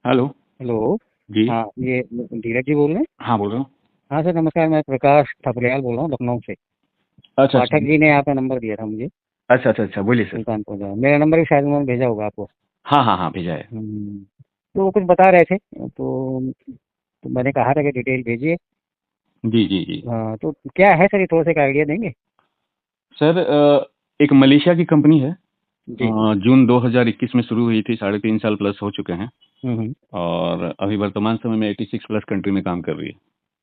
Hello. Hello. जी। हाँ, ये धीरज जी बोल रहे हैं? हाँ, बोल रहा हूँ। हाँ सर, नमस्कार। मैं प्रकाश थपलियाल बोल रहा हूँ, लखनऊ से। अच्छा, अच्छा। पाठक जी ने आपका नंबर दिया था मुझे, अच्छा, अच्छा, अच्छा, बोलिए सर। सुल्तानपुर का। मेरा नंबर भी शायद उन्होंने भेजा होगा आपको। हाँ, हाँ, हाँ, भेजा है। तो वो कुछ बता रहे थे, तो मैंने कहा था कि डिटेल भेजिए। जी, जी, जी। हाँ, तो क्या है सर, ये थोड़ा सा एक आइडिया देंगे? सर, एक मलेशिया की कंपनी है। जी। जून 2021 में शुरू हुई थी, 3.5 साल प्लस हो चुके हैं। हम्म। और अभी वर्तमान समय में 86 प्लस कंट्री में काम कर रही है।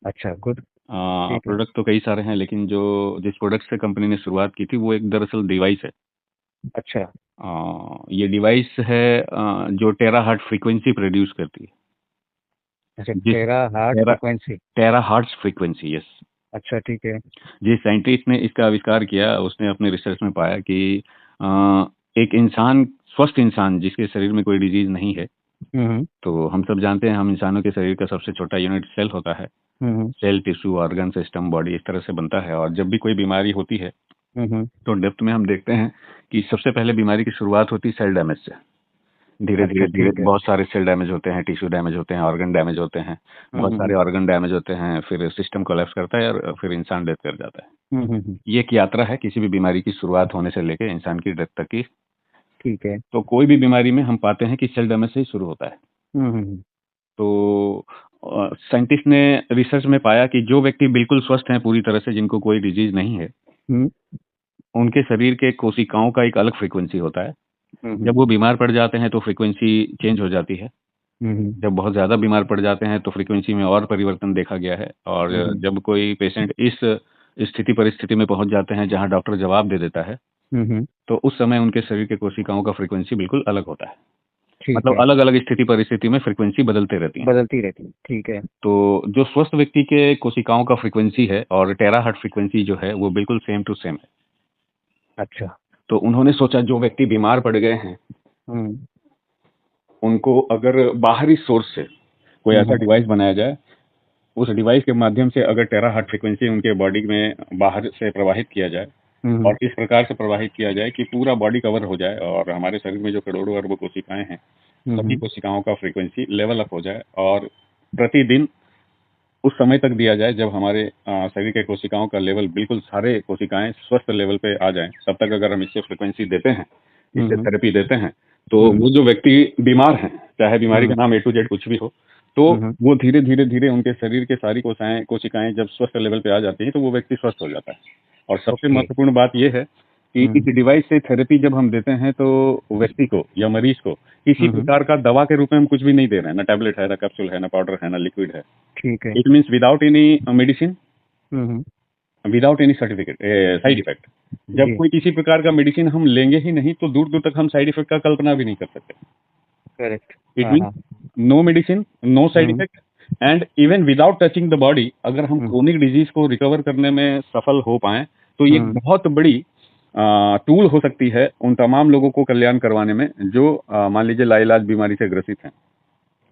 अच्छा, गुड। ठीक है। प्रोडक्ट तो कई सारे हैं, लेकिन जो जिस प्रोडक्ट से कंपनी ने शुरुआत की थी वो एक दरअसल डिवाइस है। अच्छा। ये डिवाइस है जो टेरा हार्ट फ्रीक्वेंसी प्रोड्यूस करती है। अच्छा, जिस टेरा हार्ट टेरा फ्रिक्वेंसी। टेरा हार्ट्स फ्रीक्वेंसी, यस। अच्छा, ठीक है। जिस साइंटिस्ट ने इसका आविष्कार किया उसने अपने रिसर्च में पाया कि अ, एक इंसान, स्वस्थ इंसान जिसके शरीर में कोई डिजीज नहीं है। हम्म। तो हम सब जानते हैं, हम इंसानों के शरीर का सबसे छोटा यूनिट सेल होता है। Hmm. Cell, tissue, organ, system, body इस तरह से बनता है। और जब भी कोई बीमारी होती है हम्म। तो डेप्थ में हम देखते हैं कि सबसे पहले बीमारी की शुरुआत होती है सेल डैमेज से। धीरे अच्छा, धीरे धीरे ठीक है। बहुत सारे सेल डैमेज होते हैं, टिश्यू डैमेज होते हैं, ऑर्गन डैमेज होते हैं। बहुत सारे हम्म। ऑर्गन डैमेज होते हैं, फिर सिस्टम कोलैप्स करता है और फिर इंसान डेथ कर जाता है। हम्म। ये एक यात्रा है किसी भी बीमारी की शुरुआत होने से लेके इंसान की डेथ तक की। ठीक है। तो कोई भी बीमारी में हम पाते हैं कि सेल डैमेज से ही शुरू होता है। हम्म। तो साइंटिस्ट ने रिसर्च में पाया कि जो व्यक्ति बिल्कुल स्वस्थ हैं पूरी तरह से, जिनको कोई डिजीज नहीं है, हम्म। उनके शरीर के कोशिकाओं का एक अलग फ्रीक्वेंसी होता है। हम्म। जब वो बीमार पड़ जाते हैं तो फ्रीक्वेंसी चेंज हो जाती है। हम्म। जब बहुत ज़्यादा बीमार पड़ जाते हैं तो फ्रीक्वेंसी में और परिवर्तन देखा गया है। और हम्म। जब कोई पेशेंट इस स्थिति परिस्थिति में पहुंच जाते हैं जहां डॉक्टर जवाब दे देता है, हम्म। तो उस समय उनके शरीर के कोशिकाओं का फ्रीक्वेंसी बिल्कुल अलग होता है। ठीक मतलब है। अलग-अलग स्थिति परिस्थिति में फ्रीक्वेंसी बदलते रहती हैं। बदलती रहती है, ठीक है। तो जो स्वस्थ व्यक्ति के कोशिकाओं का फ्रीक्वेंसी है और टेराहर्ट्ज़ फ्रीक्वेंसी जो है वो बिल्कुल सेम टू सेम है। अच्छा। तो उन्होंने सोचा जो व्यक्ति बीमार पड़ गए हैं, हम्म। उनको अगर बाहरी सोर्स से कोई ऐसा हम्म। डिवाइस बनाया जाए, उस डिवाइस के माध्यम से अगर टेराहर्ट्ज़ फ्रीक्वेंसी उनके बॉडी में बाहर से प्रवाहित किया जाए हम्म। और इस प्रकार से प्रवाहित किया जाए कि पूरा बॉडी कवर हो जाए और हमारे शरीर में जो करोड़ों अरबों कोशिकाएं हैं, सभी हम्म। कोशिकाओं का फ्रीक्वेंसी लेवल अप हो जाए और प्रतिदिन उस समय तक दिया जाए जब हमारे शरीर के कोशिकाओं का लेवल बिल्कुल सारे कोशिकाएं स्वस्थ लेवल पे आ जाएं, तब तक अगर हम इससे फ्रीक्वेंसी देते हैं, इससे हम्म। थेरेपी देते हैं, तो हम्म। वो जो व्यक्ति बीमार हैं, चाहे बीमारी का हम्म। नाम ए टू जेड कुछ भी हो, तो हम्म। वो धीरे धीरे धीरे उनके शरीर के सारी कोशिकाएं कोशिकाएं जब स्वस्थ लेवल पे आ जाती हैं तो वो व्यक्ति स्वस्थ हो जाता है। और सबसे ओके। महत्वपूर्ण बात यह है कि इस हम्म। डिवाइस से थेरेपी जब हम देते हैं तो व्यक्ति को या मरीज को किसी हम्म। प्रकार का दवा के रूप में हम कुछ भी नहीं दे रहे हैं, ना टैबलेट है, ना कैप्सूल है, ना पाउडर है, ना लिक्विड है। ठीक है। It means without any medicine, hmm. Without any certificate side effect. जब जी। कोई किसी प्रकार का मेडिसिन हम लेंगे ही नहीं तो दूर दूर तक हम साइड इफेक्ट का कल्पना भी नहीं कर सकते। करेक्ट। इट हाँ, मीन्स हाँ। No medicine, no side hmm. Effect, and even without touching the body अगर हम हम्म। क्रोनिक डिजीज को रिकवर करने में सफल हो पाए तो ये एक हम्म। बहुत बड़ी टूल हो सकती है उन तमाम लोगों को कल्याण करवाने में जो मान लीजिए लाइलाज बीमारी से ग्रसित हैं।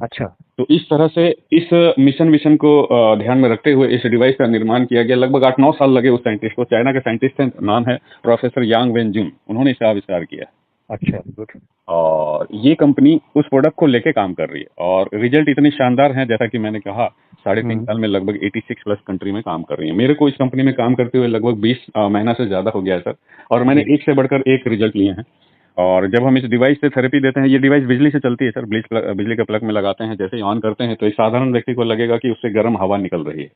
अच्छा। तो इस तरह से इस मिशन विशन को ध्यान में रखते हुए इस डिवाइस का निर्माण किया गया। लगभग 8-9 साल लगे उस साइंटिस्ट को। चाइना के साइंटिस्ट हैं, नाम है प्रोफेसर यांग वेनजुन, उन्होंने इसका आविष्कार किया। अच्छा, गुड। और ये कंपनी उस प्रोडक्ट को लेके काम कर रही है और रिजल्ट इतने शानदार हैं, जैसा कि मैंने कहा, 3.5 साल में लगभग 86 प्लस कंट्री में काम कर रही है। मेरे को इस कंपनी में काम करते हुए लगभग 20 महीना से ज्यादा हो गया है सर। और मैंने जी। एक से बढ़कर एक रिजल्ट लिए हैं। और जब हम इस डिवाइस से थेरेपी देते हैं, ये डिवाइस बिजली से चलती है सर। बिजली के प्लग में लगाते हैं, जैसे ही ऑन करते हैं तो एक साधारण व्यक्ति को लगेगा कि उससे गर्म हवा निकल रही है,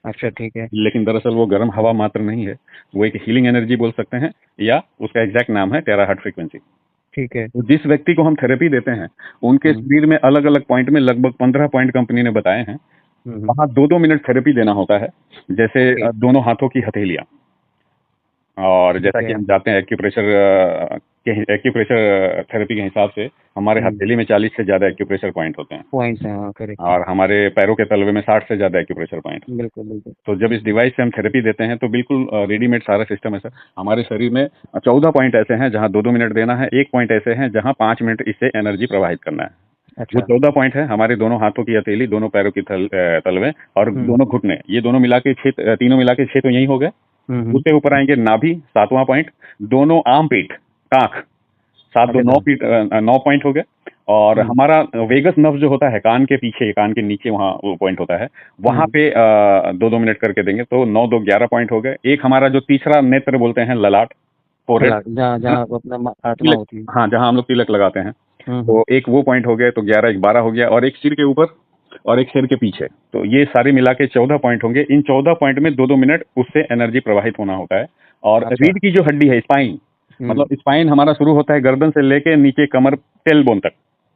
अच्छा, ठीक है। लेकिन दरअसल वो गर्म हवा मात्र नहीं है, वो एक हीलिंग एनर्जी बोल सकते हैं, या उसका एग्जैक्ट नाम है टेराहर्ट्ज़ फ्रीक्वेंसी। ठीक है। तो जिस व्यक्ति को हम थेरेपी देते हैं उनके हम्म। शरीर में अलग अलग पॉइंट में लगभग 15 पॉइंट कंपनी ने बताए हैं, हम्म। वहां 2-2 मिनट थेरेपी देना होता है। जैसे ओके। दोनों हाथों की हथेलियां। और जैसा ठीक कि है। हम जानते हैं एक्यूप्रेशर थेरेपी के हिसाब से हमारे हम्म। हथेली में 40 से ज्यादा एक्यूप्रेशर पॉइंट होते हैं पॉइंट्स हैं, हाँ, करेक्ट। और हमारे पैरों के तलवे में 60 से ज्यादा एक्यूप्रेशर पॉइंट। बिल्कुल, बिल्कुल। तो जब इस डिवाइस से हम थेरेपी देते हैं तो बिल्कुल रेडीमेड सारा सिस्टम है सर। हमारे शरीर में 14 पॉइंट ऐसे हैं जहां 2-2 मिनट देना है, 1 पॉइंट ऐसे हैं जहां 5 मिनट इससे एनर्जी प्रवाहित करना है। वो अच्छा। 14 पॉइंट है हमारे दोनों हाथों की हथेली, दोनों पैरों की तलवे और हम्म। दोनों घुटने, ये दोनों मिला के 6, तीनों मिला के 6 तो यही हो गए। हम्म। उससे ऊपर आएंगे नाभि, 7वां पॉइंट, दोनों आर्म पीट, टांक, 7 अच्छा 2 9 सर। फीट 9 पॉइंट हो गए। और हमारा वेगस नर्व जो होता है कान के पीछे, कान के नीचे, वहाँ वो पॉइंट होता है, वहाँ पे 2-2 मिनट करके देंगे तो 9 2 11 पॉइंट हो गए। एक हमारा जो तीसरा नेत्र बोलते हैं ललाट, फोरहेड, जहाँ जहाँ अपना आत्मा तिलक, होती है। हाँ जहाँ हम लोग तिलक लगाते हैं, तो एक वो पॉइंट हो गए, तो 11 1 12 हो गया, और एक सिर के ऊपर और एक सिर के पीछे, तो ये सारे मिला के 14 पॉइंट होंगे। इन 14 पॉइंट में 2-2 मिनट उससे एनर्जी प्रवाहित होना होता है। और अच्छा। रीढ़ की जो हड्डी है स्पाइन, मतलब स्पाइन हमारा शुरू होता है गर्दन से लेके नीचे कमर टेल बोन तक।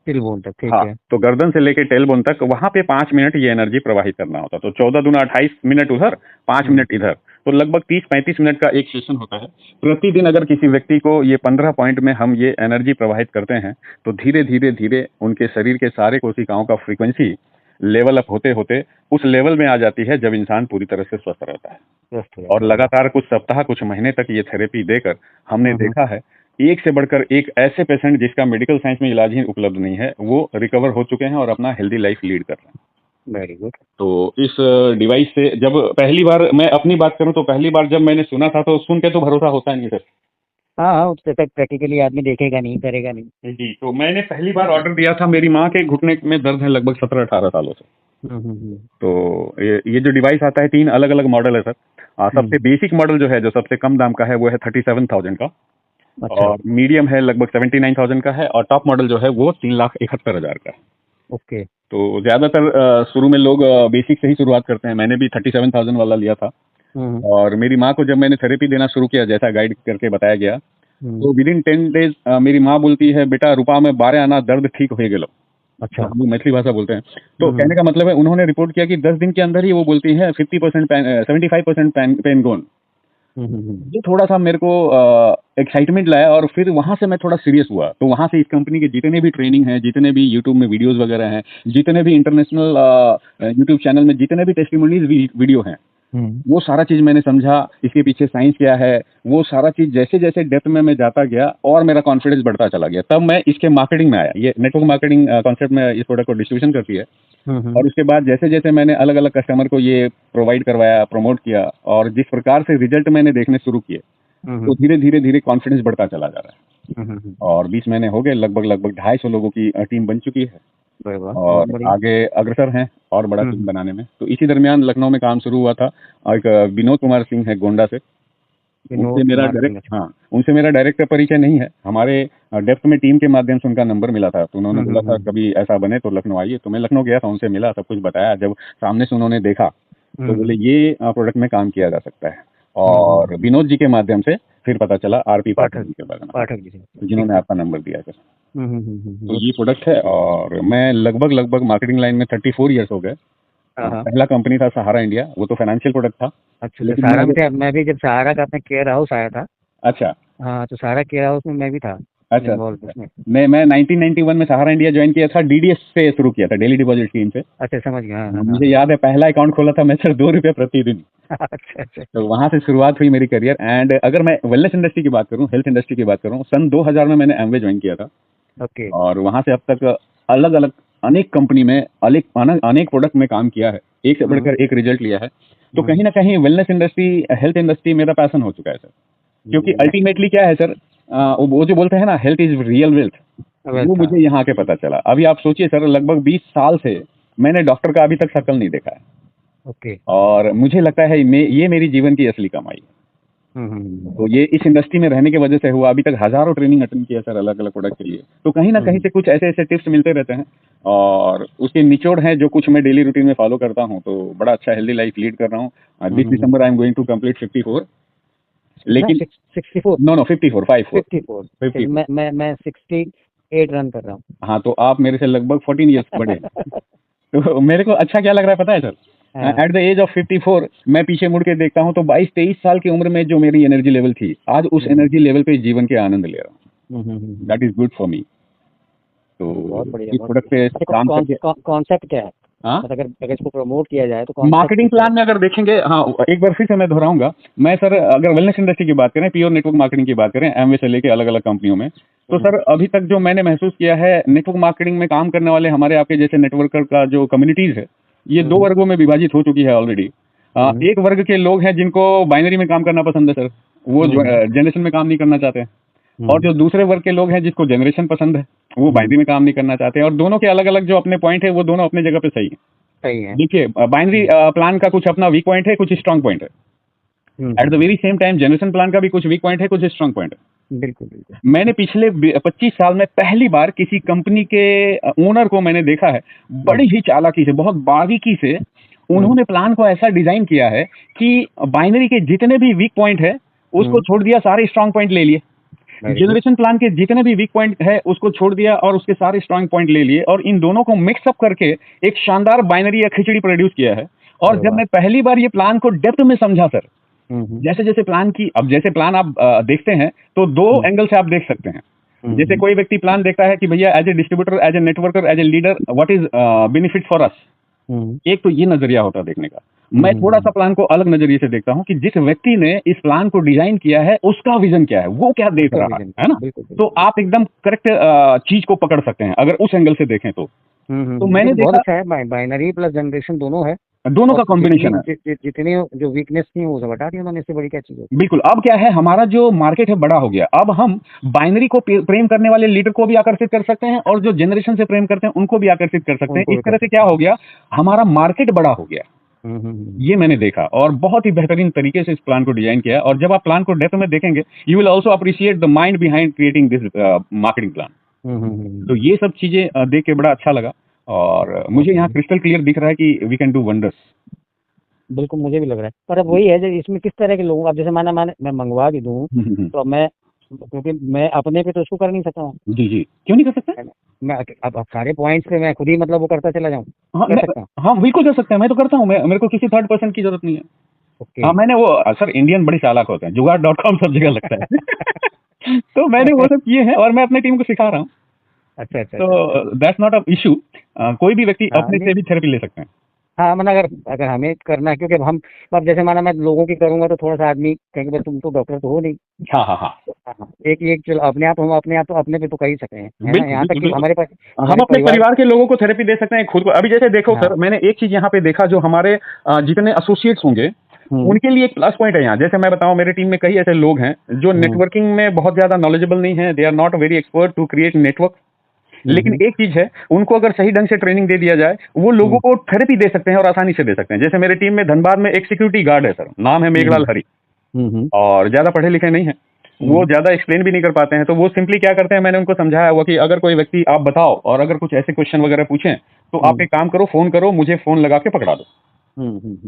तिलबोन तक, ठीक हाँ, है। तो गर्दन से लेके टेल बोन तक वहां पे 5 मिनट ये एनर्जी प्रवाहित करना होता है। तो 14 दूना 28 मिनट उधर, 5 मिनट इधर, तो लगभग 30-35 मिनट का एक सेशन होता है। प्रतिदिन अगर किसी व्यक्ति को ये 15 पॉइंट में हम ये एनर्जी प्रवाहित करते हैं, तो धीरे धीरे धीरे उनके शरीर के सारे कोशिकाओं का फ्रीक्वेंसी लेवल अप होते होते उस लेवल में आ जाती है जब इंसान पूरी तरह से स्वस्थ रहता है। स्वस्थ है। और लगातार कुछ सप्ताह, कुछ महीने तक ये थेरेपी देकर हमने देखा है एक से बढ़कर एक ऐसे पेशेंट जिसका मेडिकल साइंस में इलाज ही उपलब्ध नहीं है, वो रिकवर हो चुके हैं और अपना हेल्दी लाइफ लीड कर रहे हैं। Very good. तो इस डिवाइस से जब पहली बार मैं अपनी बात करूं, तो पहली बार जब मैंने सुना था तो सुन के तो भरोसा होता नहीं सर। हाँ, उससे तक प्रैक्टिकली आदमी देखेगा नहीं, करेगा नहीं। जी, तो मैंने पहली बार ऑर्डर दिया था, मेरी माँ के घुटने में दर्द है लगभग 17-18 सालों से। तो ये जो डिवाइस आता है 3 अलग अलग मॉडल है सर। सबसे बेसिक मॉडल जो है, जो सबसे कम दाम का है, वो है 37,000 का। अच्छा। और मीडियम है लगभग 79,000 का है, और टॉप मॉडल जो है वो 3,71,000 का है। ओके। तो ज्यादातर शुरू में लोग बेसिक से ही शुरुआत करते हैं। मैंने भी 37,000 वाला लिया था। और मेरी माँ को जब मैंने थेरेपी देना शुरू किया, जैसा गाइड करके बताया गया, तो विद इन 10 डेज मेरी माँ बोलती है, बेटा रुपा में 12 आना, दर्द ठीक हो गेलो। अच्छा। हम लोग मैथिली भाषा बोलते हैं। तो कहने का मतलब है, उन्होंने रिपोर्ट किया कि 10 दिन के अंदर ही वो बोलती है 50% पेन, 75% पेन गोन। ये थोड़ा सा मेरे को एक्साइटमेंट लाया, और फिर वहां से मैं थोड़ा सीरियस हुआ। तो वहां से इस कंपनी के जितने भी ट्रेनिंग है, जितने भी यूट्यूब में वीडियोस वगैरह हैं, जितने भी इंटरनेशनल यूट्यूब चैनल में जितने भी टेस्टिमोनीज वीडियो हैं, वो सारा चीज मैंने समझा, इसके पीछे साइंस क्या है, वो सारा चीज जैसे जैसे डेप्थ में मैं जाता गया और मेरा कॉन्फिडेंस बढ़ता चला गया। तब मैं इसके मार्केटिंग में आया। ये नेटवर्क मार्केटिंग कॉन्सेप्ट में इस प्रोडक्ट को डिस्ट्रीब्यूशन करती है। और उसके बाद जैसे जैसे मैंने अलग अलग कस्टमर को ये प्रोवाइड करवाया, प्रमोट किया, और जिस प्रकार से रिजल्ट मैंने देखने शुरू किए, तो धीरे धीरे धीरे कॉन्फिडेंस बढ़ता चला जा रहा है। और 20 महीने हो गए, लगभग 250 लोगों की टीम बन चुकी है, और आगे अग्रसर हैं और बड़ा टीम बनाने में। तो इसी दरमियान लखनऊ में काम शुरू हुआ था। एक विनोद कुमार सिंह है गोंडा से, उनसे मेरा डायरेक्ट परिचय नहीं है। हमारे डेप्थ में टीम के माध्यम से उनका नंबर मिला था, तो उन्होंने बोला था कभी ऐसा बने तो लखनऊ आइए। तो मैं लखनऊ गया था, उनसे मिला, सब कुछ बताया। जब सामने से उन्होंने देखा तो बोले ये प्रोडक्ट में काम किया जा सकता है। और विनोद जी के माध्यम से फिर पता चला आरपी पाठक जी के बारे में, जिन्होंने आपका नंबर दिया सर। तो ये प्रोडक्ट है, और मैं लगभग मार्केटिंग लाइन में 34 ईयर्स हो गए। पहला कंपनी था सहारा इंडिया, वो तो फाइनेंशियल प्रोडक्ट था। अच्छा, लेकिन सहारा में मैं भी जब सहारा का अपने केयर हाउस आया था। अच्छा। हाँ, तो सहारा केयर हाउस में मैं भी था। अच्छा। मैं 1991 में सहारा इंडिया ज्वाइन किया था, डीडीएस से शुरू किया था, डेली डिपॉजिट स्कीम से। अच्छा, समझ गया। मुझे याद है पहला अकाउंट खोला था मैं सर 2 रुपये प्रतिदिन। अच्छा। तो वहां से शुरुआत हुई मेरी करियर। एंड अगर मैं वेलनेस इंडस्ट्री की बात करूं, हेल्थ इंडस्ट्री की बात करूं, सन 2000 में मैंने एमवे ज्वाइन किया था। ओके। और वहां से अब तक अलग अलग अनेक कंपनी में अनेक प्रोडक्ट में काम किया है, एक से बढ़कर एक रिजल्ट लिया है। तो कहीं ना कहीं वेलनेस इंडस्ट्री, हेल्थ इंडस्ट्री मेरा पैशन हो चुका है सर। क्योंकि अल्टीमेटली क्या है सर, वो जो बोलते हैं ना, हेल्थ इज रियल वेल्थ, वो मुझे यहाँ के पता चला। अभी आप सोचिए सर, लगभग 20 साल से मैंने डॉक्टर का अभी तक शक्ल नहीं देखा है। ओके। और मुझे लगता है ये मेरी जीवन की असली कमाई है। तो ये इस इंडस्ट्री में रहने की वजह से हुआ। अभी तक हजारों ट्रेनिंग अटेंड किया सर, अलग अलग प्रोडक्ट के लिए। तो कहीं ना कहीं से कुछ ऐसे ऐसे टिप्स मिलते रहते हैं, और उसके निचोड़ हैं जो कुछ मैं डेली रूटीन में फॉलो करता हूँ। तो बड़ा अच्छा हेल्दी लाइफ लीड कर रहा हूँ। This December I am going to complete 54। लेकिन 64 नो 54 मैं 68 रन कर रहा हूँ। हाँ, तो आप मेरे से लगभग 14 ईयर्स बड़े हैं। तो मेरे को अच्छा क्या लग रहा है पता है sir, at the age of 54 मैं पीछे मुड़ के देखता हूँ तो 22-23 साल की उम्र में जो मेरी एनर्जी लेवल थी, आज उस एनर्जी लेवल पे जीवन के आनंद ले रहा हूँ। That is good for me. तो इस प्रोडक्ट पे काम करके कॉन्सेप्ट क्या है? अगर इसको प्रमोट किया जाए तो मार्केटिंग प्लान में अगर देखेंगे, हाँ एक बार फिर से मैं दोहराऊंगा, मैं सर अगर वेलनेस इंडस्ट्री की बात करें, प्योर नेटवर्क मार्केटिंग की बात करें, एमवे से लेके अलग अलग कंपनियों में, तो सर अभी तक जो मैंने महसूस किया है, नेटवर्क मार्केटिंग में काम करने वाले हमारे आपके जैसे नेटवर्कर का जो कम्युनिटीज है, ये 2 वर्गों में विभाजित हो चुकी है ऑलरेडी। एक वर्ग के लोग हैं जिनको बाइनरी में काम करना पसंद है सर, वो जनरेशन में काम नहीं करना चाहते हैं। और जो दूसरे वर्ग के लोग हैं जिसको जनरेशन पसंद है वो बाइनरी में काम नहीं करना चाहते हैं, और दोनों के अलग अलग जो अपने पॉइंट है वो दोनों अपने जगह पे सही है। सही है। देखिए बाइनरी प्लान का कुछ अपना वीक पॉइंट है, कुछ स्ट्रांग पॉइंट है। At the very same time generation plan का भी कुछ वीक पॉइंट है, कुछ स्ट्रांग पॉइंट है। बिल्कुल बिल्कुल। मैंने पिछले 25 साल में पहली बार किसी कंपनी के ओनर को मैंने देखा है, बड़ी ही चालाकी से, बहुत बारीकी से उन्होंने प्लान को ऐसा डिजाइन किया है कि बाइनरी के जितने भी वीक पॉइंट है उसको छोड़ दिया, सारे स्ट्रांग पॉइंट ले लिए। जनरेशन प्लान के जितने भी वीक पॉइंट है उसको छोड़ दिया और उसके सारे स्ट्रांग पॉइंट ले लिए, और इन दोनों को मिक्सअप करके एक शानदार बाइनरी या खिचड़ी प्रोड्यूस किया है। और जब मैं पहली बार ये प्लान को डेप्थ में समझा सर, जैसे जैसे प्लान की, अब जैसे प्लान आप देखते हैं तो दो एंगल से आप देख सकते हैं। जैसे कोई व्यक्ति प्लान देखता है कि भैया as a distributor, as a networker, as a leader, what is benefit for us. एक तो ये नजरिया होता है देखने का। मैं थोड़ा सा प्लान को अलग नजरिए से देखता हूँ कि जिस व्यक्ति ने इस प्लान को डिजाइन किया है उसका विजन क्या है, वो क्या देख रहा है ना। तो आप एकदम करेक्ट चीज को पकड़ सकते हैं अगर उस एंगल से देखें तो। तो मैंने बहुत देखा अच्छा है, बाइनरी प्लस जनरेशन दोनों है, दोनों का कॉम्बिनेशन है। जितनी जो वीकनेस थी वो सब हटा दी उन्होंने, इससे बड़ी क्या चीज है। बिल्कुल। अब क्या है, हमारा जो मार्केट है बड़ा हो गया, अब हम बाइनरी को प्रेम करने वाले लीडर को भी आकर्षित कर सकते हैं और जो जनरेशन से प्रेम करते हैं उनको भी आकर्षित कर सकते हैं। इस तरह से क्या हो गया, हमारा मार्केट बड़ा हो गया। ये मैंने देखा और बहुत ही बेहतरीन तरीके से इस प्लान को डिजाइन किया। और जब आप प्लान को डेप्थ में देखेंगे, you will also appreciate the mind behind creating this marketing plan. तो ये सब चीजें देख के बड़ा अच्छा लगा और मुझे यहाँ क्रिस्टल क्लियर दिख रहा है कि वी कैन डू वंडर्स। बिल्कुल, मुझे भी लग रहा है। पर अब वही है, जब इसमें किस तरह के लोग, अब जैसे माना मैं मंगवा भी दूं तो अब मैं, क्योंकि मैं अपने पे तो उसको कर नहीं सकता हूँ। जी जी, क्यों नहीं कर सकते? मैं अब सारे पॉइंट्स पे मैं खुद ही मतलब वो करता चला जाऊँ, कर सकता हूँ? हाँ बिल्कुल कर सकते हैं, मैं तो करता हूँ। मेरे को किसी थर्ड पर्सन की जरूरत नहीं है। हाँ, मैंने वो सर, इंडियन बड़ी चालाक होते हैं, जुगाड़.com सब जगह लगता है। तो मैंने वो सब किए हैं और मैं अपने टीम को सिखा रहा हूँ। अच्छा अच्छा। तो दैट्स नॉट अ इशू। कोई भी व्यक्ति अपने से भी थेरेपी ले सकते हैं। हाँ, मतलब अगर हमें करना है, क्योंकि हम अब जैसे माना मैं लोगों की करूंगा तो थोड़ा सा आदमी कहेंगे भाई तुम तो डॉक्टर तो हो नहीं। हाँ हाँ हाँ, एक चलो अपने आप, हम अपने आप तो अपने पे तो कर ही सकते हैं, है ना। यहाँ तक कि हमारे पास हम अपने परिवार के लोगों को थेरेपी दे सकते हैं, खुद को। अभी जैसे देखो सर, मैंने एक चीज यहाँ पे देखा, जो हमारे जितने एसोसिएट्स होंगे उनके लिए एक प्लस पॉइंट है यहाँ। जैसे मैं बताऊं, मेरे टीम में कई ऐसे लोग हैं जो नेटवर्किंग में बहुत ज्यादा नॉलेजेबल नहीं है, they are not very expert to create network. लेकिन एक चीज है, उनको अगर सही ढंग से ट्रेनिंग दे दिया जाए, वो लोगों को थेरेपी दे सकते हैं और आसानी से दे सकते हैं। जैसे मेरे टीम में धनबाद में एक सिक्योरिटी गार्ड है सर, नाम है मेघलाल हरी, और ज्यादा पढ़े लिखे नहीं है, वो ज्यादा एक्सप्लेन भी नहीं कर पाते हैं। तो वो सिंपली क्या करते हैं, मैंने उनको समझाया हुआ कि अगर कोई व्यक्ति आप बताओ और अगर कुछ ऐसे क्वेश्चन वगैरह पूछें तो आप एक काम करो, फोन करो, मुझे फोन लगा के पकड़ा दो,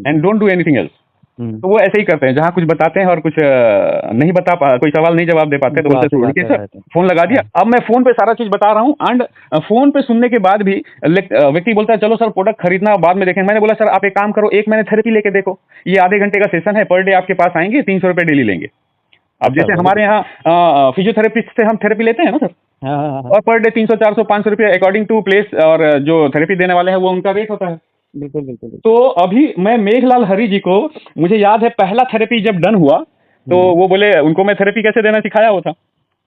and don't do anything else. तो वो ऐसे ही करते हैं, जहाँ कुछ बताते हैं और कुछ नहीं बता कोई सवाल नहीं जवाब दे पाते तो बोलते हैं सर फोन लगा दिया। अब मैं फोन पे सारा चीज बता रहा हूँ, एंड फोन पे सुनने के बाद भी व्यक्ति बोलता है चलो सर प्रोडक्ट खरीदना बाद में देखेंगे। मैंने बोला सर आप एक काम करो, एक महीने थेरेपी लेके देखो, ये आधे घंटे का सेशन है, पर डे आपके पास आएंगे, 300 रुपए डेली लेंगे। अब जैसे हमारे यहाँ फिजियोथेरेपिस्ट से हम थेरेपी लेते हैं ना सर, और पर डे 300, 400, 500 रुपये अकॉर्डिंग टू प्लेस, और जो थेरेपी देने वाले हैं वो उनका रेट होता है। बिल्कुल बिल्कुल। तो अभी मैं मेघलाल हरी जी को, मुझे याद है पहला थेरेपी जब डन हुआ तो वो बोले, उनको मैं थेरेपी कैसे देना सिखाया हुआ था।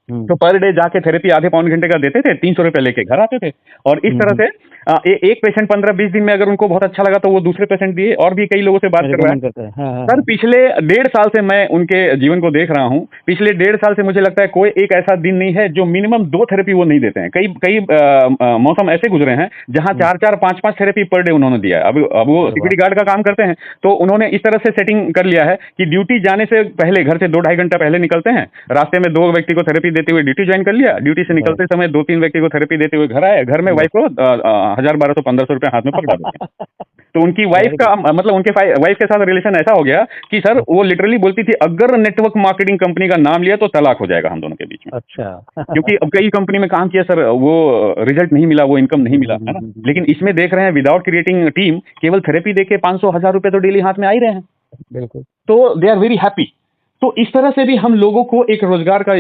तो पर डे जाके थेरेपी आधे पौन घंटे का देते थे, 300 रुपए लेके घर आते थे। और इस तरह से एक पेशेंट 15-20 दिन में अगर उनको बहुत अच्छा लगा तो वो दूसरे पेशेंट दिए, और भी कई लोगों से बात करवाया। सर पिछले 1.5 साल से मैं उनके जीवन को देख रहा हूँ। पिछले 1.5 साल से मुझे लगता है कोई एक ऐसा दिन नहीं है जो मिनिमम 2 थेरेपी वो नहीं देते हैं। कई मौसम ऐसे गुजरे हैं जहाँ 4-4, 5-5 थेरेपी पर डे उन्होंने दिया है। अब वो सिक्योरिटी गार्ड का काम करते हैं, तो उन्होंने इस तरह से सेटिंग कर लिया है कि ड्यूटी जाने से पहले घर से 2-2.5 घंटा पहले निकलते हैं, रास्ते में 2 व्यक्ति को थेरेपी देते हुए ड्यूटी ज्वाइन कर लिया, ड्यूटी से निकलते समय 2-3 व्यक्ति को थेरेपी देते हुए घर आए, घर में वाइफ को 1000, 1200, 1500 रुपए हाथ में पकड़ा देते हैं। तो उनकी वाइफ का मतलब उनके वाइफ के साथ रिलेशन ऐसा हो गया कि सर वो लिटरली बोलती थी अगर नेटवर्क मार्केटिंग कंपनी का नाम लिया तो तलाक हो जाएगा हम दोनों के बीच में। अच्छा। क्योंकि अब कई कंपनी में काम किया सर, वो रिजल्ट नहीं मिला, वो इनकम नहीं मिला, है ना। लेकिन इसमें देख रहे हैं विदाउट क्रिएटिंग टीम, केवल थेरेपी देके 500-1000 रुपए तो डेली हाथ में आ ही रहे हैं। बिल्कुल। तो दे आर वेरी हैप्पी। तो इस तरह से भी हम लोगों को एक रोजगार का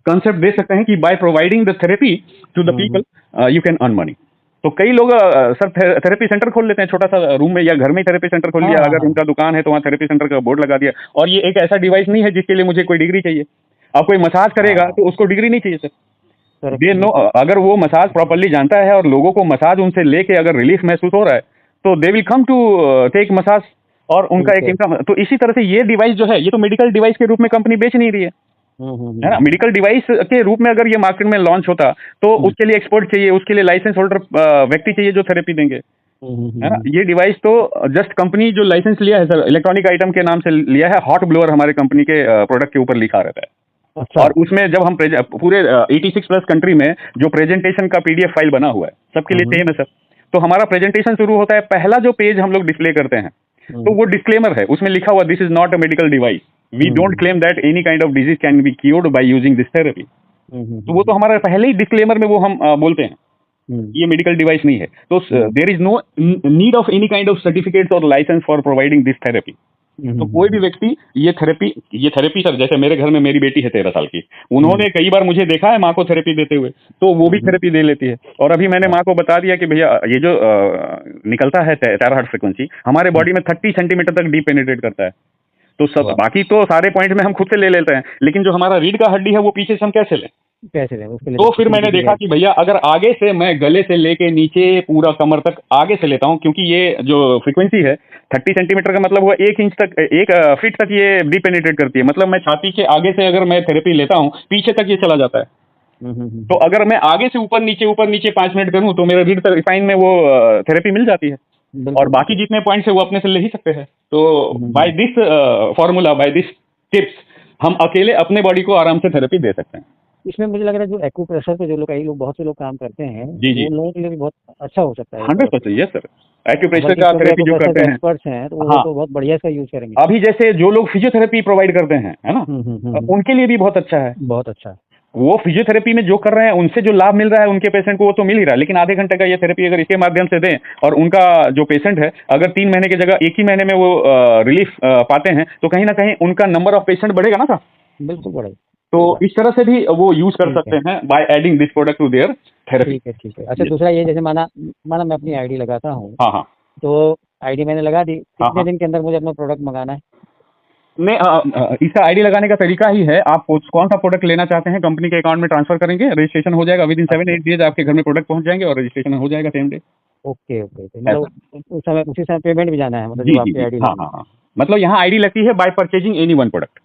कंसेप्ट दे सकते हैं कि by providing the therapy to the people you can earn money. तो कई लोग सर थेरेपी सेंटर खोल लेते हैं, छोटा सा रूम में या घर में थेरेपी सेंटर खोल लिया, अगर उनका दुकान है तो वहाँ थेरेपी सेंटर का बोर्ड लगा दिया। और ये एक ऐसा डिवाइस नहीं है जिसके लिए मुझे कोई डिग्री चाहिए। अब कोई मसाज करेगा तो उसको डिग्री नहीं चाहिए सर, दे नो, अगर वो मसाज प्रॉपर्ली जानता है और लोगों को मसाज उनसे लेके अगर रिलीफ महसूस हो रहा है तो they will come to take massage, और उनका एक इनकम। तो इसी तरह से ये डिवाइस जो है, ये तो मेडिकल डिवाइस के रूप में कंपनी बेच नहीं रही है, है ना। मेडिकल डिवाइस के रूप में अगर ये मार्केट में लॉन्च होता तो उसके लिए एक्सपर्ट चाहिए, उसके लिए लाइसेंस होल्डर व्यक्ति चाहिए जो थेरेपी देंगे, है ना। ये डिवाइस तो जस्ट कंपनी जो लाइसेंस लिया है सर, इलेक्ट्रॉनिक आइटम के नाम से लिया है, हॉट ब्लोअर हमारे कंपनी के प्रोडक्ट के ऊपर लिखा रहता है। अच्छा। और उसमें जब हम पूरे 86 प्लस कंट्री में जो प्रेजेंटेशन का पीडीएफ फाइल बना हुआ है सबके लिए सेम है सर। तो हमारा प्रेजेंटेशन शुरू होता है, पहला जो पेज हम लोग डिस्प्ले करते हैं तो वो डिस्क्लेमर है, उसमें लिखा हुआ this is not a medical device, we don't claim that any kind of disease can be cured by using this therapy. तो वो तो हमारा पहले ही डिस्क्लेमर में वो हम बोलते हैं ये मेडिकल डिवाइस नहीं है। तो there is no need of any kind of certificates और licence for providing this therapy. तो कोई भी व्यक्ति ये थेरेपी सर, जैसे मेरे घर में मेरी बेटी है 13 साल की, उन्होंने कई बार मुझे देखा है माँ को थेरेपी देते हुए, तो वो भी थेरेपी दे लेती है। और अभी मैंने माँ को बता दिया कि भैया ये जो निकलता है टेराहर्ट्ज फ्रीक्वेंसी हमारे बॉडी में 30 सेंटीमीटर तक डीप पेनिट्रेट करता है। तो सब बाकी तो सारे पॉइंट में हम खुद से ले लेते हैं, लेकिन जो हमारा रीढ़ का हड्डी है वो पीछे से हम कैसे लें? तो फिर मैंने देखा कि भैया अगर आगे से मैं गले से लेके नीचे पूरा कमर तक आगे से लेता हूँ, क्योंकि ये जो फ्रीक्वेंसी है 30 सेंटीमीटर का मतलब हुआ 1 इंच तक, 1 फीट तक ये डीप पेनिट्रेट करती है। मतलब मैं छाती के आगे से अगर मैं थेरेपी लेता हूँ पीछे तक ये चला जाता है। तो अगर मैं आगे से ऊपर नीचे 5 मिनट करूँ तो मेरे रीढ़ तक स्पाइन में वो थेरेपी मिल जाती है, और बाकी जितने पॉइंट्स है वो अपने से ले ही सकते हैं। तो by this formula, by this tips हम अकेले अपने बॉडी को आराम से थेरेपी दे सकते हैं। इसमें मुझे लग रहा है जो एक्यूप्रेशर पे जो लोग कई लोग बहुत से लोग काम करते हैं, जी उन लोगों के लिए भी बहुत अच्छा हो सकता है। 100% यस सर। एक्यूप्रेशर का थेरेपी जो करते हैं एक्सपर्ट्स हैं तो वो तो बहुत बढ़िया इसका यूज करेंगे। अभी जैसे जो लोग फिजियोथेरेपी प्रोवाइड करते हैं, है ना, उनके लिए भी बहुत अच्छा है। बहुत अच्छा। वो फिजियोथेरेपी में जो कर रहे हैं उनसे जो लाभ मिल रहा है उनके पेशेंट को वो तो मिल ही रहा है, लेकिन आधे घंटे का ये थेरेपी अगर इसके माध्यम से दें और उनका जो पेशेंट है अगर 3 महीने की जगह 1 ही महीने में वो रिलीफ पाते हैं तो कहीं ना कहीं उनका नंबर ऑफ पेशेंट बढ़ेगा ना सर। बिल्कुल बढ़ेगा। तो इस तरह से भी वो यूज कर सकते हैं by adding this product to their therapy. ठीक है। अच्छा, दूसरा ये जैसे माना मैं अपनी आईडी लगाता हूँ, हाँ, तो आईडी मैंने लगा दी, कितने दिन के अंदर मुझे अपना प्रोडक्ट मंगाना है? नहीं, इसका आईडी लगाने का तरीका ही है, आप कौन सा प्रोडक्ट लेना चाहते हैं कंपनी के अकाउंट में ट्रांसफर करेंगे, रजिस्ट्रेशन हो जाएगा, विद इन 7-8 डेज आपके घर में प्रोडक्ट पहुंच जाएंगे और रजिस्ट्रेशन हो जाएगा सेम डे। ओके। मतलब उसी समय पेमेंट भी जाना है, मतलब आपकी आईडी। हाँ, मतलब यहाँ आईडी लगती है bye purchasing any one product.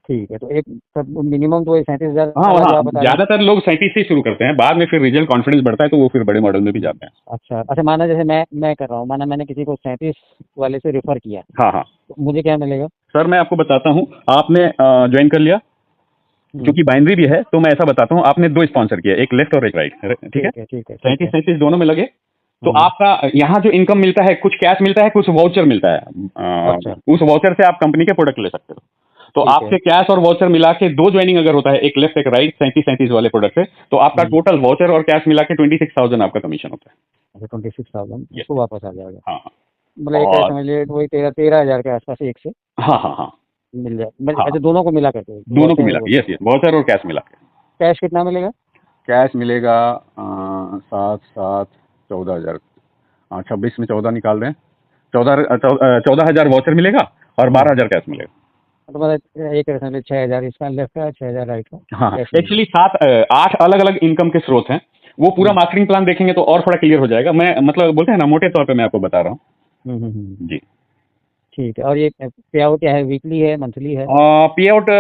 ठीक है, तो एक मिनिमम तो 37,000। हाँ, ज्यादातर लोग 37 से शुरू करते हैं, बाद में फिर रिजल्ट कॉन्फिडेंस बढ़ता है तो वो फिर बड़े मॉडल में भी जाते हैं। अच्छा, माना जैसे मैं कर रहा हूँ, माना मैंने किसी को 37 वाले से रेफर किया। हाँ, तो मुझे क्या मिलेगा? सर मैं आपको बताता हूँ, आपने ज्वाइन कर लिया, क्योंकि बाइनरी भी है तो मैं ऐसा बताता हूँ, आपने 2 स्पॉन्सर किया, एक लेफ्ट और एक राइट, ठीक है। 37 दोनों में लगे तो आपका यहाँ जो इनकम मिलता है कुछ कैश मिलता है, कुछ वाउचर मिलता है। उस वाउचर से आप कंपनी के प्रोडक्ट ले सकते हो। तो आपके कैश और वाउचर मिला के 2 ज्वाइनिंग अगर होता है, एक लेफ्ट एक राइट 37 वाले प्रोडक्ट से, तो आपका टोटल वाउचर और कैश मिला के 26,000 आपका कमीशन होता है। 26,000 इसको वापस आ जाएगा। हाँ, मतलब एक समझ लीजिए वही 13,000 के आसपास एक से हाँ मिल जाए। अच्छा, दोनों को मिला करके? दोनों को मिला के, यस, वाउचर और कैश मिला के। कैश कितना मिलेगा? कैश मिलेगा 7 14,000। 26 में 14 निकाल दें, 14,000 वाउचर मिलेगा और 12,000 कैश मिलेगा। तो मतलब एक 6,000 इसका लेफ्ट का, 6,000 राइट का। हाँ, एक्चुअली 8 अलग अलग इनकम के स्रोत हैं, वो पूरा मार्केटिंग प्लान देखेंगे तो और थोड़ा क्लियर हो जाएगा। मैं मतलब बोलते हैं ना, मोटे तौर पे मैं आपको बता रहा हूँ। जी ठीक है। और ये पे आउट क्या है, वीकली है, मंथली है? पे आउट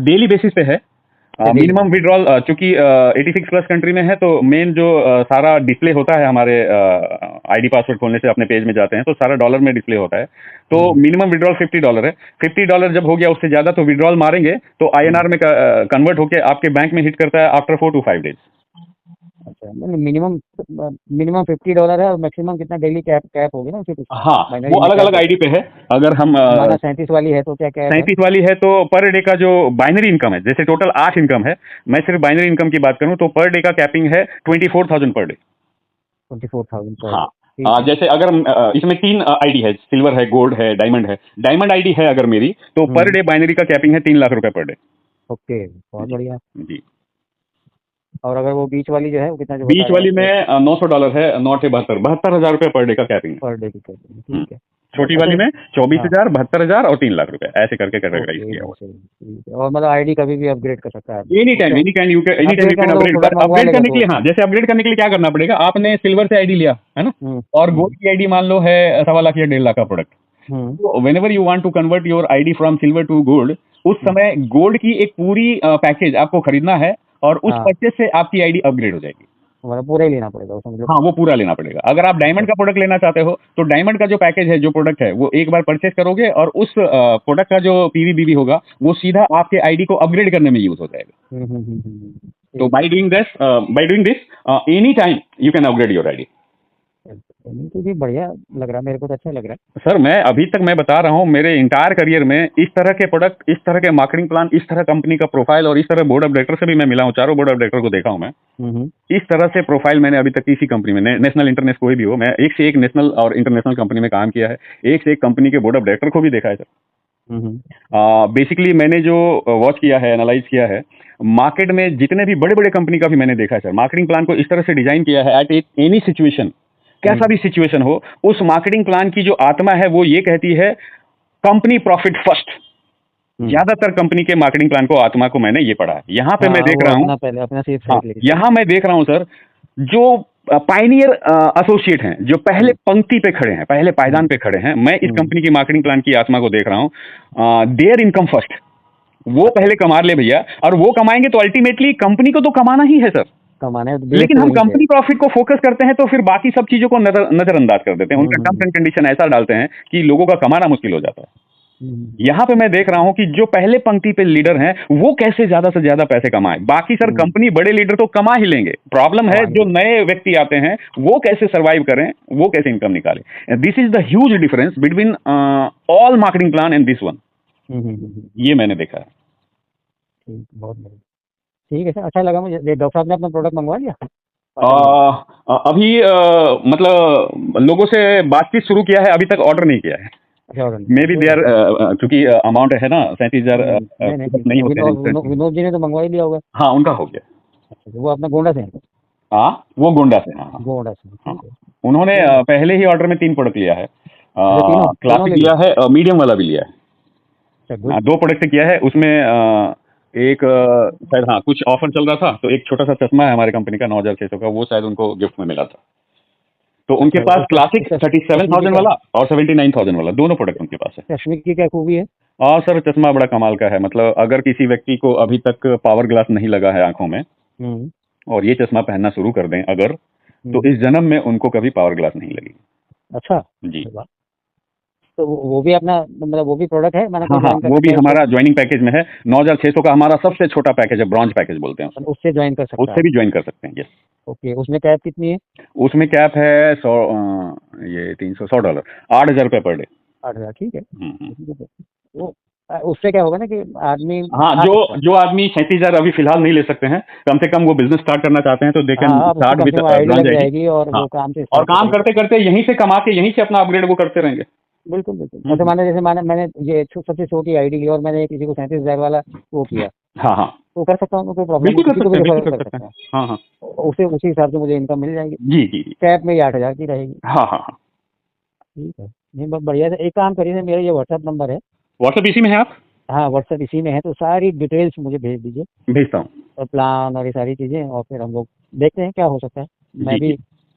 डेली बेसिस पे है। मिनिमम विड्रॉल चूंकि 86 प्लस कंट्री में है तो मेन जो सारा डिस्प्ले होता है हमारे आईडी पासवर्ड खोलने से अपने पेज में जाते हैं तो सारा डॉलर में डिस्प्ले होता है। तो मिनिमम विड्रॉल $50 है। $50 जब हो गया उससे ज्यादा तो विड्रॉल मारेंगे तो INR में कन्वर्ट होकर आपके बैंक में हिट करता है आफ्टर 4 to 5 डेज। अच्छा, मिनिमम $50 है और मैक्सिमम कितना डेली कैप होगी ना उसे? हाँ, वो अलग अलग आईडी पे है। अगर हम 37 वाली है तो क्या 37 वाली है तो पर डे का जो बाइनरी इनकम है, जैसे टोटल 8 इनकम है, मैं सिर्फ बाइनरी इनकम की बात करूं तो पर डे का कैपिंग है 24,000 पर डे। 24,000 पर? हाँ, जैसे अगर इसमें 3 आईडी है, सिल्वर है, गोल्ड है, डायमंड है। डायमंड आईडी है अगर मेरी तो पर डे बाइनरी का कैपिंग है 3 लाख रुपए पर डे। ओके, बहुत बढ़िया जी। और अगर वो बीच वाली जो है वो कितना? बीच वाली में $900 है, 9 से 72,000 रुपए पर डे का कैपिंग पर डे की कैपिंग। ठीक है। छोटी वाली में 24,000, 72,000 और 3 लाख रुपए ऐसे करके कैटेगराइज किया हुआ। और मतलब आईडी कभी भी अपग्रेड कर सकता है? Any time you can upgrade करने के लिए। हाँ, जैसे अपग्रेड करने के लिए क्या करना पड़ेगा, आपने सिल्वर से आईडी लिया है ना, और गोल्ड की आईडी मान लो है 1.25 लाख या 1.5 लाख का प्रोडक्ट। तो whenever you want to convert your ID from silver to gold, उस समय गोल्ड की एक पूरी पैकेज आपको खरीदना है और उस हाँ। परचेज से आपकी आईडी अपग्रेड हो जाएगी। मतलब पूरा ही लेना पड़ेगा उसमें मतलब। हाँ, वो पूरा लेना पड़ेगा। अगर आप डायमंड का प्रोडक्ट लेना चाहते हो तो डायमंड का जो पैकेज है, जो प्रोडक्ट है, वो एक बार परचेज करोगे और उस प्रोडक्ट का जो पीवीबीबी होगा वो सीधा आपके आईडी को अपग्रेड करने में यूज हो जाएगा। तो by doing this any time you can upgrade your ID. तो भी बढ़िया लग रहा है, मेरे को तो अच्छा लग रहा है। सर मैं अभी तक मैं बता रहा हूँ, मेरे इंटायर करियर में इस तरह के प्रोडक्ट, इस तरह के मार्केटिंग प्लान, इस तरह कंपनी का प्रोफाइल और इस तरह बोर्ड ऑफ डायरेक्टर से भी मैं मिला हूँ, चारों बोर्ड ऑफ डायरेक्टर को देखा हूँ मैं। इस तरह से प्रोफाइल मैंने अभी तक किसी कंपनी में, नेशनल इंटरनेशनल कोई भी हो, मैं एक से एक नेशनल और इंटरनेशनल कंपनी में काम किया है, एक से एक कंपनी के बोर्ड ऑफ डायरेक्टर को भी देखा है सर। बेसिकली मैंने जो वॉच किया है, एनालाइज किया है, मार्केट में जितने भी बड़े बड़े कंपनी का भी मैंने देखा है सर, मार्केटिंग प्लान को इस तरह से डिजाइन किया है, एट एनी सिचुएशन, कैसा भी सिचुएशन हो, उस मार्केटिंग प्लान की जो आत्मा है वो ये कहती है कंपनी प्रॉफिट फर्स्ट। ज्यादातर कंपनी के मार्केटिंग प्लान को, आत्मा को मैंने ये पढ़ा है। यहाँ पे मैं देख रहा हूँ, यहाँ मैं देख रहा हूँ सर, जो पायनियर एसोसिएट हैं, जो पहले पंक्ति पे खड़े हैं, पहले पायदान पे खड़े हैं, मैं इस कंपनी की मार्केटिंग प्लान की आत्मा को देख रहा हूँ। देयर इनकम फर्स्ट, वो पहले कमा ले भैया, और वो कमाएंगे तो अल्टीमेटली कंपनी को तो कमाना ही है सर, कमाना है। लेकिन हम कंपनी प्रॉफिट को फोकस करते हैं तो फिर बाकी सब चीजों को नजरअंदाज कर देते हैं, उनका टर्म्स एंड कंडीशन ऐसा डालते हैं कि लोगों का कमाना मुश्किल हो जाता है। यहाँ पे मैं देख रहा हूं कि जो पहले पंक्ति पे लीडर हैं वो कैसे ज्यादा से ज्यादा पैसे कमाएं, बाकी सर कंपनी बड़े लीडर तो कमा ही लेंगे, प्रॉब्लम है जो नए व्यक्ति आते हैं वो कैसे सर्वाइव करें, वो कैसे इनकम निकालें। This is the huge difference between all marketing plan and this one. ये मैंने देखा है। बहुत बढ़िया, ठीक है सर, अच्छा लगा मुझे। डॉक्टर साहब ने अपना प्रोडक्ट मंगवा लिया? अभी मतलब लोगों से बातचीत शुरू किया है, अभी तक ऑर्डर नहीं किया है। मे बी देयर, क्योंकि अमाउंट है ना 37,000 नहीं होते हैं। विनोद जी ने तो मंगवा ही लिया होगा। हाँ, उनका हो गया। अच्छा, वो अपना गोंडा से है? हाँ, वो गोंडा से। हाँ, गोंडा से। हाँ, उन्होंने पहले ही ऑर्डर में 3 प्रोडक्ट लिया है, क्लासिक लिया है, मीडियम वाला भी लिया है। 2 प्रोडक्ट किया है, उसमें एक शायद, हाँ, कुछ ऑफर चल रहा था तो एक छोटा सा चश्मा है हमारे कंपनी का 9,600 का, वो शायद उनको गिफ्ट में मिला था। तो उनके पास क्लासिक 37,000 वाला और 79,000 वाला, दोनों प्रोडक्ट उनके पास है। चश्मे की क्या खूबी है? और सर चश्मा बड़ा कमाल का है, मतलब अगर किसी व्यक्ति को अभी तक पावर ग्लास नहीं लगा है आंखों में और ये चश्मा पहनना शुरू कर दें अगर, तो इस जन्म में उनको कभी पावर ग्लास नहीं लगेगी। अच्छा जी। तो वो भी अपना मतलब वो भी प्रोडक्ट है? हाँ, वो भी हमारा ज्वाइनिंग पैकेज में है। 9,600 का हमारा सबसे छोटा पैकेज है, ब्रॉन्ज पैकेज बोलते हैं उससे ज्वाइन कर सकते हैं? उससे भी ज्वाइन कर सकते हैं, यस। ओके, उसमें कैप कितनी है? उसमें कैप है 100, ये $300 $8,000 पर डे। 8,000, ठीक है। वो उससे क्या होगा ना कि आदमी, हाँ, जो आदमी 37,000 अभी फिलहाल नहीं ले सकते हैं, कम से कम वो बिजनेस स्टार्ट करना चाहते हैं तो they can start with brand जाएगी और वो काम करते करते यहीं से कमा के यहीं से अपना अपग्रेड वो करते रहेंगे। बिल्कुल बिल्कुल। जैसे मैंने ये सबसे छोटी आईडी ली और मैंने किसी को 37,000 वाला वो किया। हाँ हाँ, वो कर सकता हूँ, कोई प्रॉब्लम नहीं, बिल्कुल कर सकते हैं। हाँ हाँ, उसी हिसाब से मुझे इनकम मिल जाएगी। जी जी, कैप में 8,000 की रहेगी। हाँ हाँ हाँ, ठीक है। नहीं, बहुत बढ़िया है। एक काम करिए, मेरा ये व्हाट्सएप नंबर है। व्हाट्सएप इसी में है आप? हाँ, व्हाट्सएप इसी में है, तो सारी डिटेल्स मुझे भेज दीजिए। भेजता हूँ, और प्लान और ये सारी चीजें, और फिर हम लोग देखते हैं क्या हो सकता है। मैं भी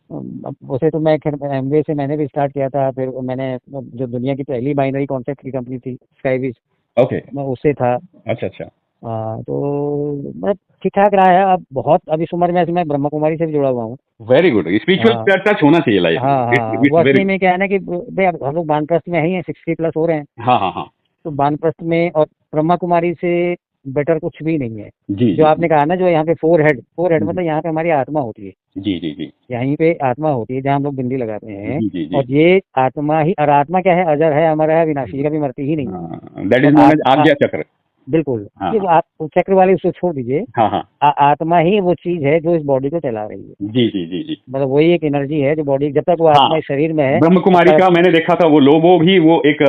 वैसे तो मैं खैर एमवे से मैंने भी स्टार्ट किया था, फिर मैंने जो दुनिया की पहली बाइनरी कॉन्सेप्ट की कंपनी थी स्काईविज, ओके, मैं उससे था। अच्छा। तो मैं ठीक ठाक रहा है। अब बहुत अब इस उम्र में मैं ब्रह्मा कुमारी से भी जुड़ा हुआ हूँ। वेरी गुड, स्पिरिचुअल टच होना चाहिए लाइफ में। हाँ, वो असली में क्या है ना कि भाई अब हम लोग वानप्रस्थ में हैं, 60+ हो रहे हैं। हाँ, तो वानप्रस्थ में और ब्रह्मा कुमारी से बेटर कुछ भी नहीं है। जी, जो आपने कहा ना, जो यहाँ पे फोर हेड मतलब यहाँ पे हमारी आत्मा होती है। जी, यहीं पे आत्मा होती है जहाँ हम लोग बिंदी लगाते हैं। जी। और ये आत्मा ही, और आत्मा क्या है, अजर है, अमर है, विनाशी, कभी मरती ही नहीं। दैट इज नोन एज आज्ञा चक्र। बिल्कुल। चक्र वाले उसको छोड़ दीजिए। आत्मा ही वो चीज है जो इस बॉडी को चला रही है। जी, मतलब वही एक एनर्जी है जो बॉडी, जब तक वो आत्मा इस शरीर में है। ब्रह्म कुमारी का मैंने देखा था, वो भी वो एक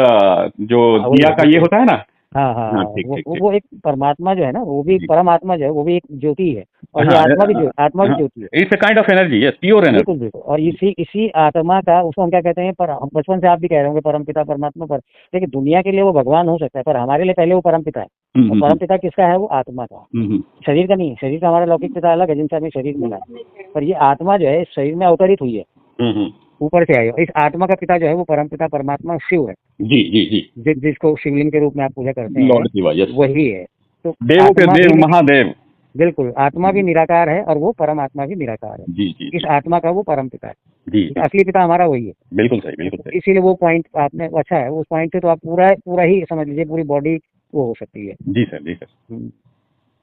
जो दिया का ये होता है ना। हाँ, वो एक परमात्मा जो है ना, वो भी परमात्मा जो है, वो भी एक ज्योति है। और ये आत्मा भी ज्योति है। It's a kind of energy, yes, pure energy. बिल्कुल। और इसी आत्मा का, उसको हम क्या कहते हैं, पर हम बचपन से आप भी कह रहे होंगे परम पिता परमात्मा, पर देखिए दुनिया के लिए वो भगवान हो सकता है, पर हमारे लिए पहले वो परम पिता है। और परम पिता किसका है? वो आत्मा का, शरीर का नहीं। शरीर का हमारा लौकिक पिता अलग है, जिनसे हमें शरीर मिला, पर ये आत्मा जो है इस शरीर में अवतरित हुई है। ऊपर से आई हो। इस आत्मा का पिता जो है वो परमपिता परमात्मा शिव है, जी जी जी। जिसको शिवलिंग के रूप में आप पूजा करते हैं, लॉर्ड शिवा, यस। वही है। तो देवों के आत्मा देव, भी, महादेव। बिल्कुल, आत्मा भी निराकार है और वो परमात्मा भी निराकार है। जी जी इस जी आत्मा का वो परम पिता है। जी तो जी। असली पिता हमारा वही है। बिल्कुल सही, बिल्कुल तो सही। इसीलिए वो पॉइंट आपने अच्छा है, उस पॉइंट से तो आप पूरा पूरा ही समझ लीजिए, पूरी बॉडी वो हो सकती है। जी सर, जी सर।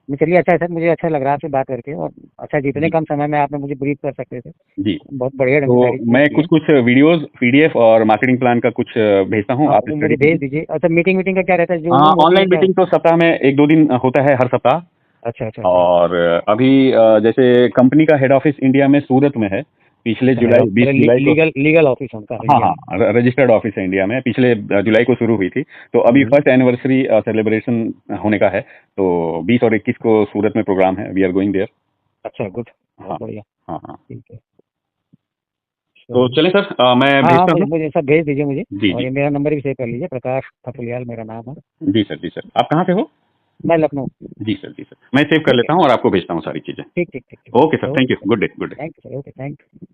चलिए, अच्छा है सर, मुझे अच्छा लग रहा है आपसे बात करके। और अच्छा, जितने जी कम समय में आपने मुझे ब्रीफ कर सकते थे, जी। बहुत बढ़िया ढंग से तो सारी चीजें मैं की कुछ हैं। कुछ वीडियोस, पीडीएफ और मार्केटिंग प्लान का कुछ भेजता हूँ, आप आप वो स्टडी मुझे भेज कीजिए। दीजिए। अच्छा, मीटिंग मीटिंग का क्या रहता है, जूम हाँ, वूम होती है ऑनलाइन क्या? मीटिंग तो सप्ताह में 1-2 दिन होता है, हर सप्ताह। अच्छा अच्छा अच्छा। और अभी जैसे कंपनी का हेड ऑफिस इंडिया में सूरत में है। पिछले अच्छा, हेड जुलाई ऑफ 20 मतलब जुलाई को। लीगल लीगल ऑफिस उनका हाँ इंडिया में। हाँ, रजिस्टर्ड ऑफिस है इंडिया में, पिछले जुलाई को शुरू हुई थी। तो अभी हम्म, फर्स्ट एनिवर्सरी सेलिब्रेशन होने का है। तो 20 और 21 को सूरत में प्रोग्राम है, वी आर गोइंग देयर। अच्छा, गुड, हाँ बहुत बढ़िया। हाँ हाँ। ठीक है, तो चलिए। चले सर, मैं हाँ हाँ, भेजता मुझे हूँ। मुझे सब भेज दीजिए मुझे। जी और जी ये मेरा नंबर भी सेव कर लीजिए, प्रकाश थपलियाल मेरा नाम है। जी सर, जी सर। आप कहाँ से हो? मैं लखनऊ। जी सर, जी सर। मैं सेव कर ठीक है, लेता हूँ और आपको भेजता हूँ सारी चीज़ें। ठीक ठीक ठीक ठीक। Okay sir, thank okay you, sir, good day, good day. Thank you sir, okay, thank you.